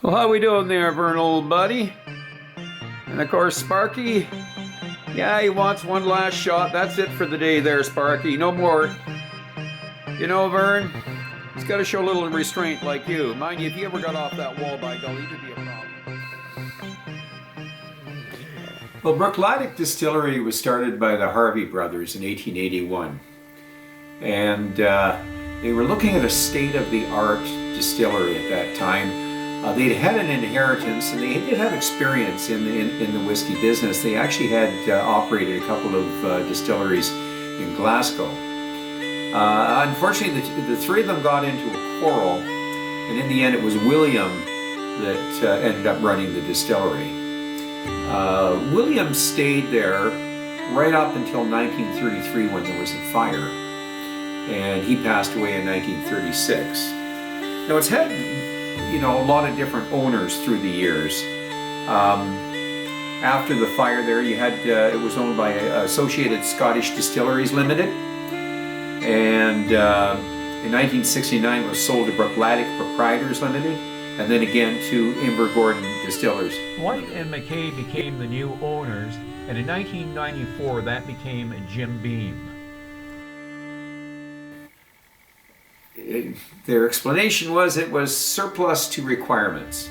Well, how we doing there, Vern, old buddy? And of course, Sparky. Yeah, he wants one last shot. That's it for the day there, Sparky. No more. You know, Vern, he's got to show a little restraint like you. Mind you, if he ever got off that wall, by golly, he could be a problem. Well, Bruichladdich Distillery was started by the Harvey brothers in 1881. And they were looking at a state-of-the-art distillery at that time. They'd had an inheritance, and they did have experience in the whiskey business. They actually had operated a couple of distilleries in Glasgow. Unfortunately, the three of them got into a quarrel, and in the end it was William that ended up running the distillery. William stayed there right up until 1933 when there was a fire, and he passed away in 1936. Now it's had a lot of different owners through the years. After the fire there, you had it was owned by Associated Scottish Distilleries Limited, and in 1969 it was sold to Bruichladdich Proprietors Limited, and then again to Invergordon Distillers. White and Mackay became the new owners, and in 1994 that became Jim Beam. Their explanation was it was surplus to requirements,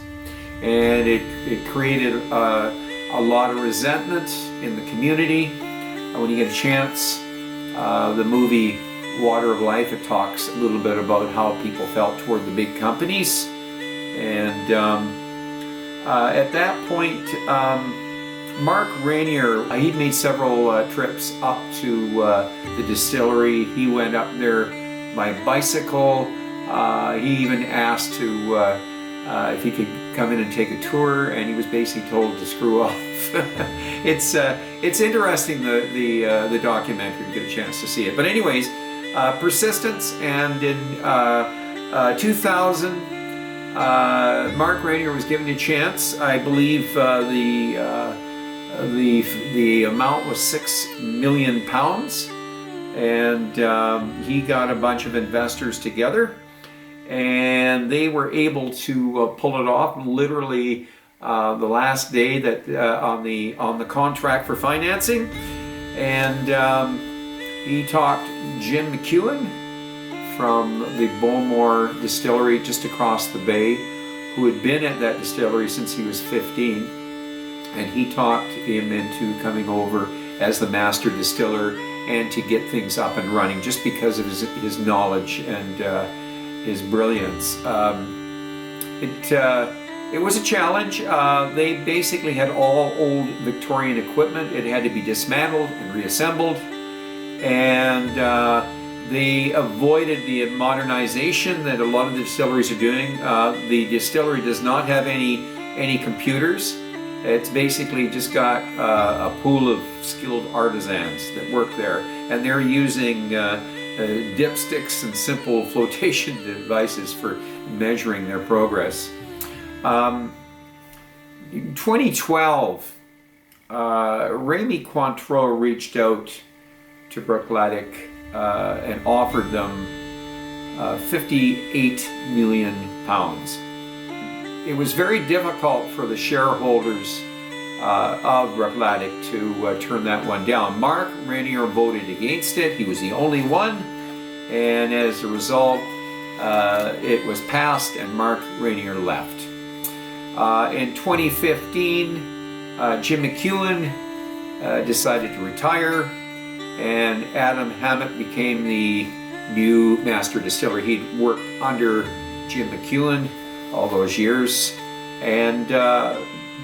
and it created a lot of resentment in the community. When you get a chance, the movie Water of Life, it talks a little bit about how people felt toward the big companies, and at that point Mark Reynier, he'd made several trips up to the distillery. He went up there by bicycle. He even asked to if he could come in and take a tour, and he was basically told to screw off. It's interesting, the documentary. You get a chance to see it. But anyways, persistence, and in 2000, Mark Reynier was given a chance. I believe the amount was £6 million. And he got a bunch of investors together, and they were able to pull it off. Literally, the last day that on the contract for financing, and he talked Jim McKewen from the Bowmore distillery just across the bay, who had been at that distillery since he was 15, and he talked him into coming over as the master distiller and to get things up and running, just because of his knowledge and his brilliance. It was a challenge. They basically had all old Victorian equipment. It had to be dismantled and reassembled, and they avoided the modernization that a lot of the distilleries are doing. The distillery does not have any computers. It's basically just got a pool of skilled artisans that work there, and they're using dipsticks and simple flotation devices for measuring their progress. In 2012, Rémy Cointreau reached out to Bruichladdich and offered them £58 million. It was very difficult for the shareholders of Bruichladdich to turn that one down. Mark Reynier voted against it. He was the only one, and as a result, it was passed and Mark Reynier left. In 2015, Jim McKewen decided to retire, and Adam Hammett became the new master distiller. He'd worked under Jim McKewen all those years, and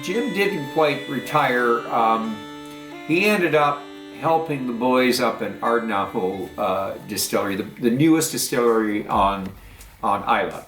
Jim didn't quite retire. He ended up helping the boys up in Ardbeg distillery, the newest distillery on Islay.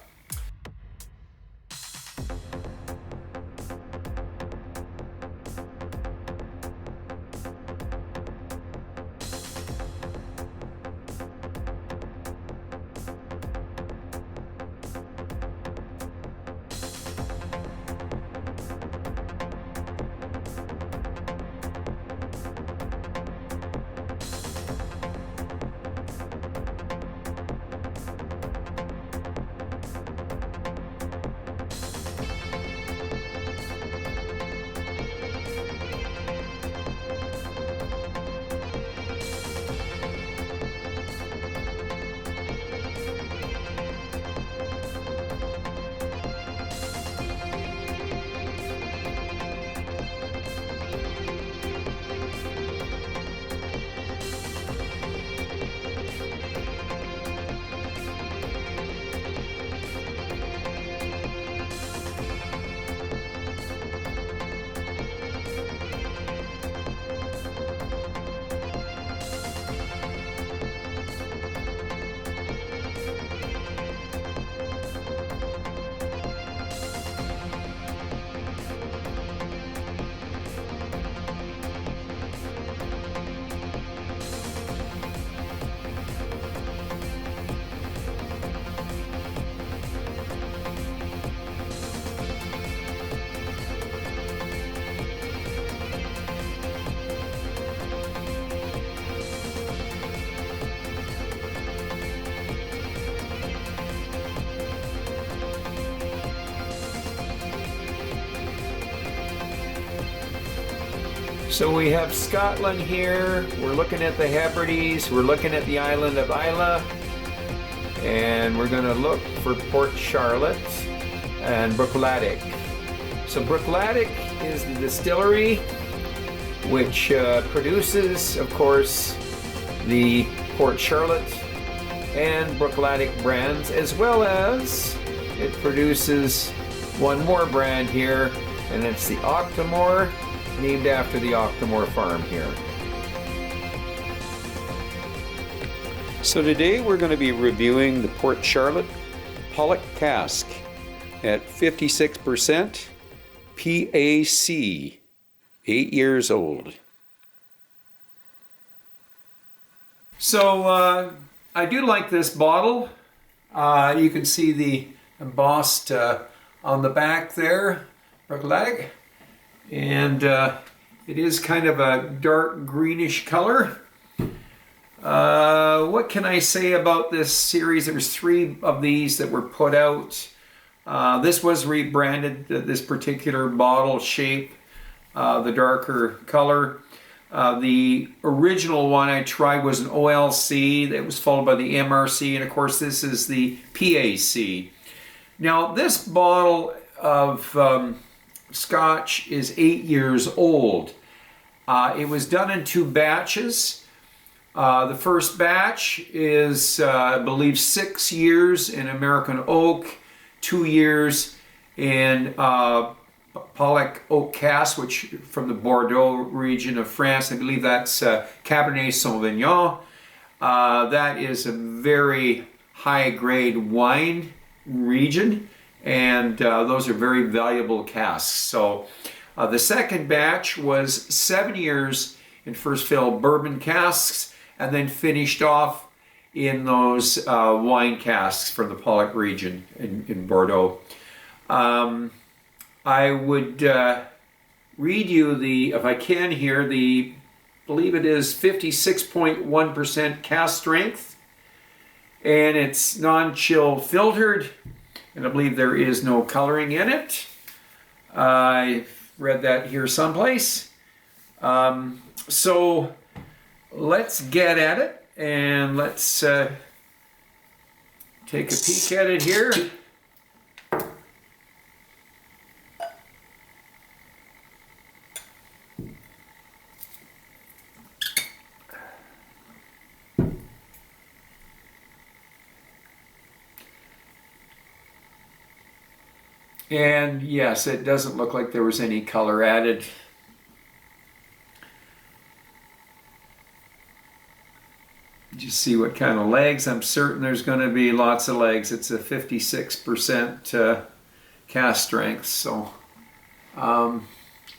So we have Scotland here. We're looking at the Hebrides. We're looking at the island of Islay. And we're going to look for Port Charlotte and Bruichladdich. So Bruichladdich is the distillery which produces, of course, the Port Charlotte and Bruichladdich brands, as well as it produces one more brand here, and it's the Octomore, named after the Octomore farm here. So today we're going to be reviewing the Port Charlotte Pauillac cask at 56% PAC, 8 years old. So I do like this bottle. You can see the embossed on the back there, Bruichladdich, and it is kind of a dark greenish color. What can I say about this series? There was 3 of these that were put out. This was rebranded, this particular bottle shape, the darker color. The original one I tried was an OLC that was followed by the MRC, and of course this is the PAC. Now this bottle of Scotch is 8 years old. It was done in 2 batches. The first batch is, I believe, 6 years in American oak, 2 years in Pauillac oak cask, which from the Bordeaux region of France. I believe that's Cabernet Sauvignon. That is a very high-grade wine region, and those are very valuable casks. So the second batch was 7 years in first fill bourbon casks, and then finished off in those wine casks from the Pauillac region in Bordeaux. I would read you the, if I can here, the, I believe it is 56.1% cask strength, and it's non-chill filtered, and I believe there is no coloring in it. I read that here someplace. So let's get at it, and let's take a peek at it here. And yes, it doesn't look like there was any color added. Just see what kind of legs. I'm certain there's going to be lots of legs. It's a 56% cask strength, so I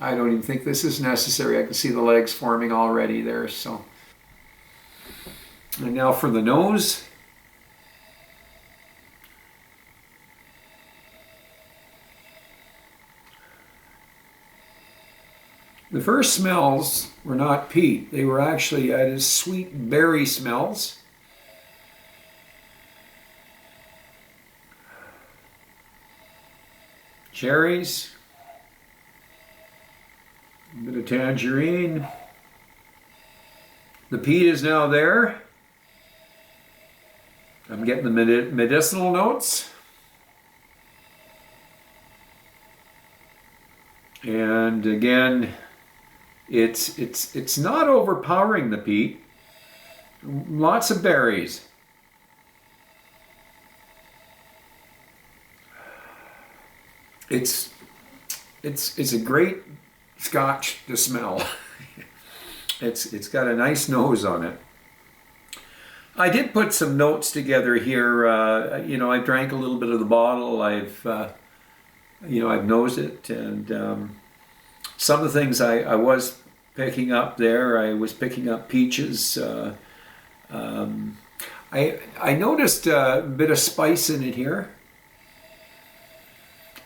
don't even think this is necessary. I can see the legs forming already there. So, and now for the nose. The first smells were not peat. They were actually added sweet berry smells. Cherries. A bit of tangerine. The peat is now there. I'm getting the medicinal notes. And again, it's not overpowering the peat. Lots of berries. It's a great Scotch to smell. It's got a nice nose on it. I did put some notes together here. I drank a little bit of the bottle. I've nosed it, and some of the things I was picking up there. I was picking up peaches. I noticed a bit of spice in it here.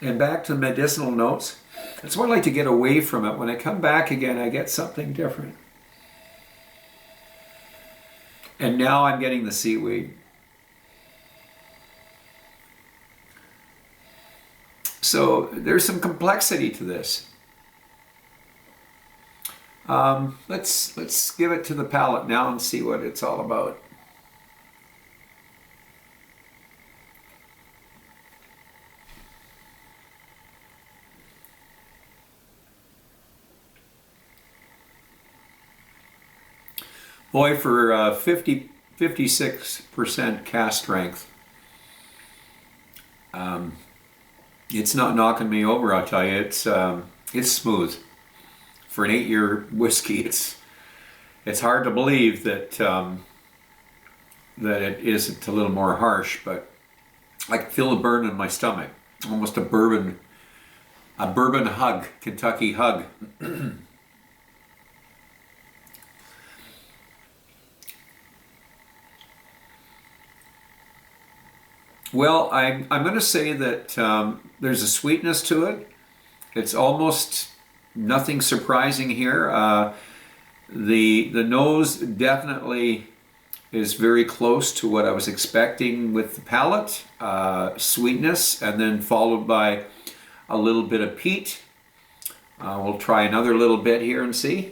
And back to the medicinal notes. That's what I like to get away from it. When I come back again, I get something different. And now I'm getting the seaweed. So there's some complexity to this. Let's give it to the palate now and see what it's all about. Boy, for 56% cask strength, it's not knocking me over. I'll tell you, it's smooth for an 8-year whiskey. It's hard to believe that that it isn't a little more harsh, but I can feel a burn in my stomach, almost a bourbon hug, Kentucky hug. Well, I'm going to say that there's a sweetness to it. It's almost nothing surprising here. The nose definitely is very close to what I was expecting with the palate. Sweetness, and then followed by a little bit of peat. We'll try another little bit here and see.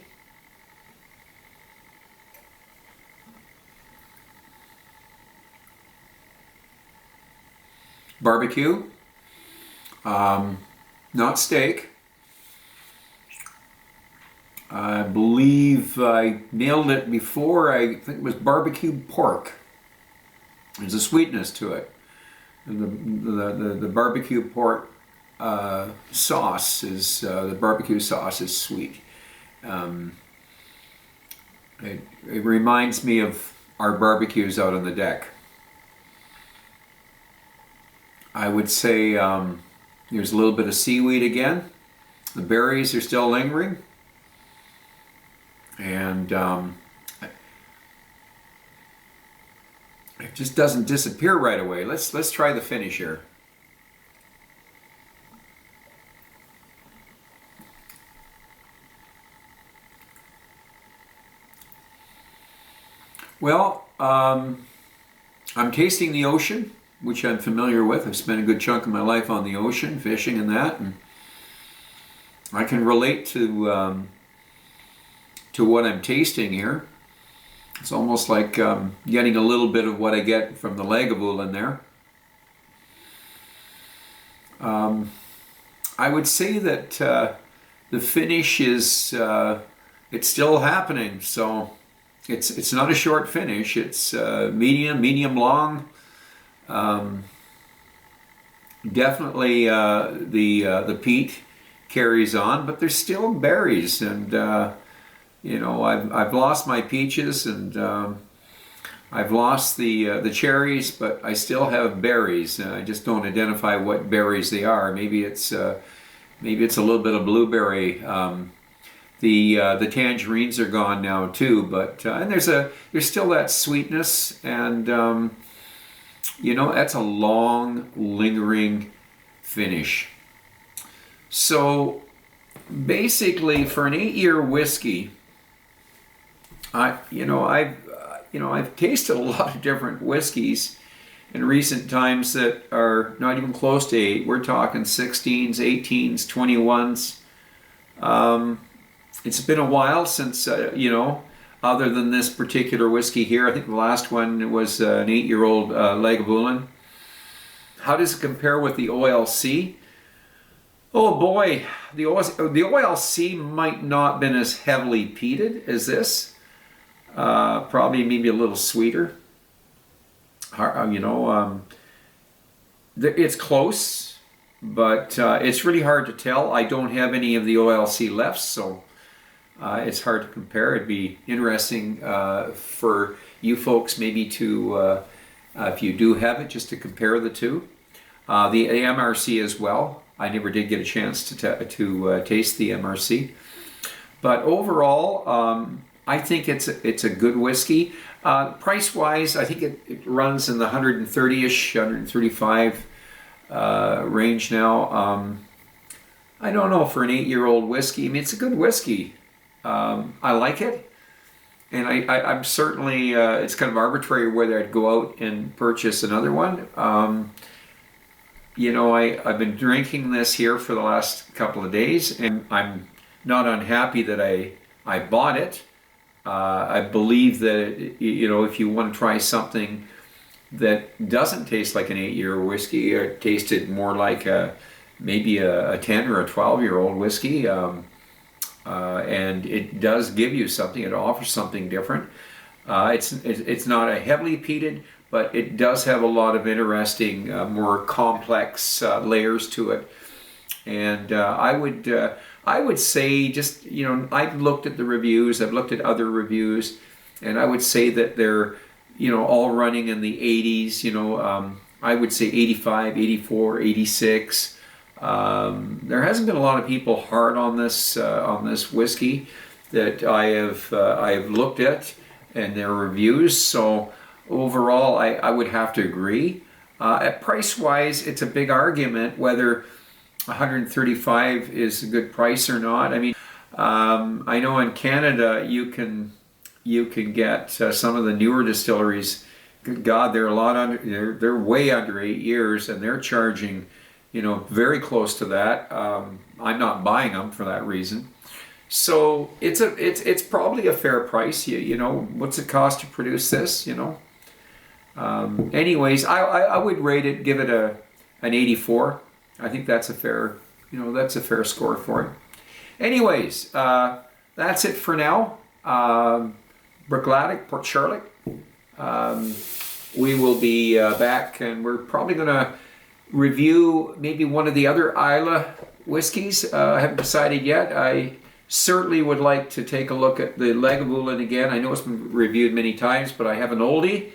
Barbecue, not steak. I believe I nailed it before. I think it was barbecue pork. There's a sweetness to it. The barbecue pork sauce is the barbecue sauce is sweet. It reminds me of our barbecues out on the deck. I would say there's a little bit of seaweed again. The berries are still lingering. And it just doesn't disappear right away. Let's try the finish here. Well, I'm tasting the ocean, which I'm familiar with. I've spent a good chunk of my life on the ocean, fishing and that, and I can relate to what I'm tasting here. It's almost like getting a little bit of what I get from the Lagavulin there. I would say that the finish is it's still happening. So it's not a short finish. It's medium long. Definitely the peat carries on, but there's still berries, and you know, I've lost my peaches, and I've lost the cherries, but I still have berries. I just don't identify what berries they are. Maybe it's a little bit of blueberry. The tangerines are gone now too, but and there's still that sweetness, and you know, that's a long, lingering finish. So basically, for an 8-year whiskey, I've tasted a lot of different whiskeys in recent times that are not even close to 8. We're talking 16s, 18s, 21s. It's been a while since other than this particular whiskey here. I think the last one was an 8-year-old Lagavulin. How does it compare with the OLC? Oh boy, the OLC might not have been as heavily peated as this. Probably maybe a little sweeter. It's close, but it's really hard to tell. I don't have any of the OLC left, so it's hard to compare. It'd be interesting for you folks maybe to, if you do have it, just to compare the two. The MRC as well. I never did get a chance to taste the MRC, but overall, I think it's a good whiskey. Price-wise, I think it runs in the 130-ish, 135 range now. I don't know, for an 8-year-old whiskey. I mean, it's a good whiskey. I like it, and I'm certainly, it's kind of arbitrary whether I'd go out and purchase another one. I've been drinking this here for the last couple of days, and I'm not unhappy that I I bought it. I believe that, if you want to try something that doesn't taste like an 8-year whiskey, or tasted more like maybe a 10 or a 12-year-old whiskey, and it does give you something, it offers something different. It's not a heavily peated, but it does have a lot of interesting, more complex layers to it. And I would say, just, I've looked at the reviews, I've looked at other reviews, and I would say that they're, all running in the 80s, I would say 85, 84, 86. There hasn't been a lot of people hard on this whiskey that I have looked at and their reviews. So overall, I would have to agree. At price-wise, it's a big argument whether 135 is a good price or not. I mean, I know in Canada you can get some of the newer distilleries. Good God, they're way under 8 years, and they're charging, very close to that. I'm not buying them for that reason. So it's probably a fair price. What's it cost to produce this? Anyways, I would rate it, give it an 84. I think that's a fair score for it. Anyways, that's it for now. Bruichladdich, Port Charlotte. We will be back, and we're probably going to review maybe one of the other Islay whiskies. I haven't decided yet. I certainly would like to take a look at the Lagavulin again. I know it's been reviewed many times, but I have an oldie,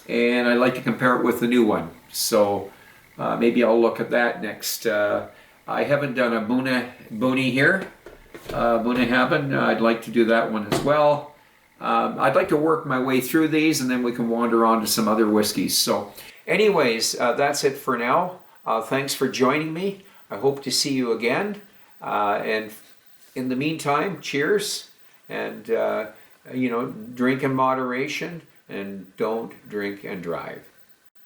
and I'd like to compare it with the new one. So maybe I'll look at that next. I haven't done a Booney here. Bunnahabhain. I'd like to do that one as well. I'd like to work my way through these, and then we can wander on to some other whiskeys. So anyways, that's it for now. Thanks for joining me. I hope to see you again. And in the meantime, cheers, and drink in moderation, and don't drink and drive.